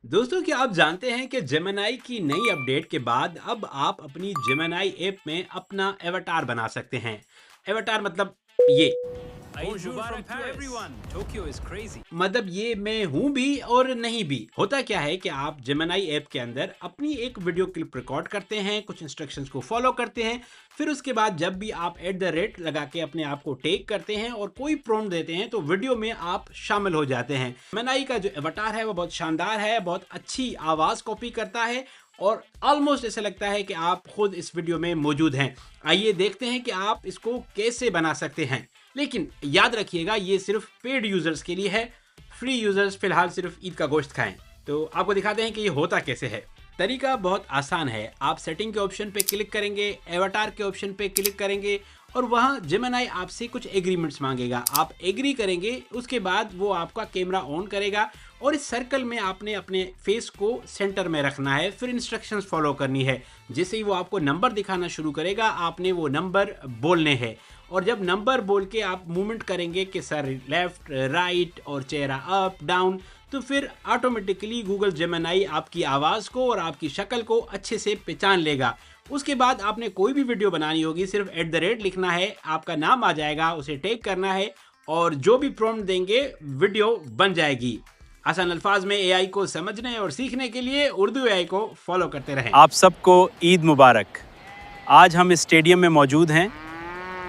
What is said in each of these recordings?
दोस्तों, क्या आप जानते हैं कि जेमिनी की नई अपडेट के बाद अब आप अपनी जेमिनी ऐप में अपना एवटार बना सकते हैं। एवटार मतलब ये Bonjour from Paris. Tokyo is crazy. मतलब ये मैं हूं भी और नहीं भी। होता क्या है कि आप जेमिनी ऐप के अंदर अपनी एक वीडियो क्लिप रिकॉर्ड करते हैं, कुछ इंस्ट्रक्शंस को फॉलो करते हैं, फिर उसके बाद जब भी आप @ लगा के अपने आप को टैग करते हैं और कोई प्रॉम्प्ट देते हैं तो वीडियो में आप शामिल हो जाते हैं। जेमिनी का जो एवटार है वो बहुत शानदार है, बहुत अच्छी आवाज़ कॉपी करता है और ऑलमोस्ट ऐसा लगता है कि आप खुद इस वीडियो में मौजूद हैं। आइए देखते हैं कि आप इसको कैसे बना सकते हैं। लेकिन याद रखिएगा, ये सिर्फ पेड यूजर्स के लिए है। फ्री यूजर्स फिलहाल सिर्फ ईद का गोश्त खाएं। तो आपको दिखाते हैं कि ये होता कैसे है। तरीका बहुत आसान है। आप सेटिंग के ऑप्शन पे क्लिक करेंगे, एवटार के ऑप्शन पे क्लिक करेंगे और वहाँ जेमिनी आपसे कुछ एग्रीमेंट्स मांगेगा। आप एग्री करेंगे, उसके बाद वो आपका कैमरा ऑन करेगा और इस सर्कल में आपने अपने फेस को सेंटर में रखना है। फिर इंस्ट्रक्शंस फॉलो करनी है। जैसे ही वो आपको नंबर दिखाना शुरू करेगा, आपने वो नंबर बोलने हैं और जब नंबर बोल के आप मूवमेंट करेंगे कि सर लेफ्ट राइट और चेहरा अप डाउन, तो फिर ऑटोमेटिकली गूगल जेमिनी आपकी आवाज़ को और आपकी शक्ल को अच्छे से पहचान लेगा। उसके बाद आपने कोई भी वीडियो बनानी होगी, सिर्फ @ लिखना है, आपका नाम आ जाएगा, उसे टैग करना है और जो भी प्रॉम्प्ट देंगे वीडियो बन जाएगी। आसान अल्फाज में एआई को समझने और सीखने के लिए उर्दू एआई को फॉलो करते रहें। आप सबको ईद मुबारक। आज हम इस स्टेडियम में मौजूद हैं।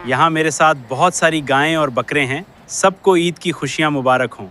यहाँ मेरे साथ बहुत सारी गायें और बकरे हैं। सबको ईद की खुशियाँ मुबारक हों।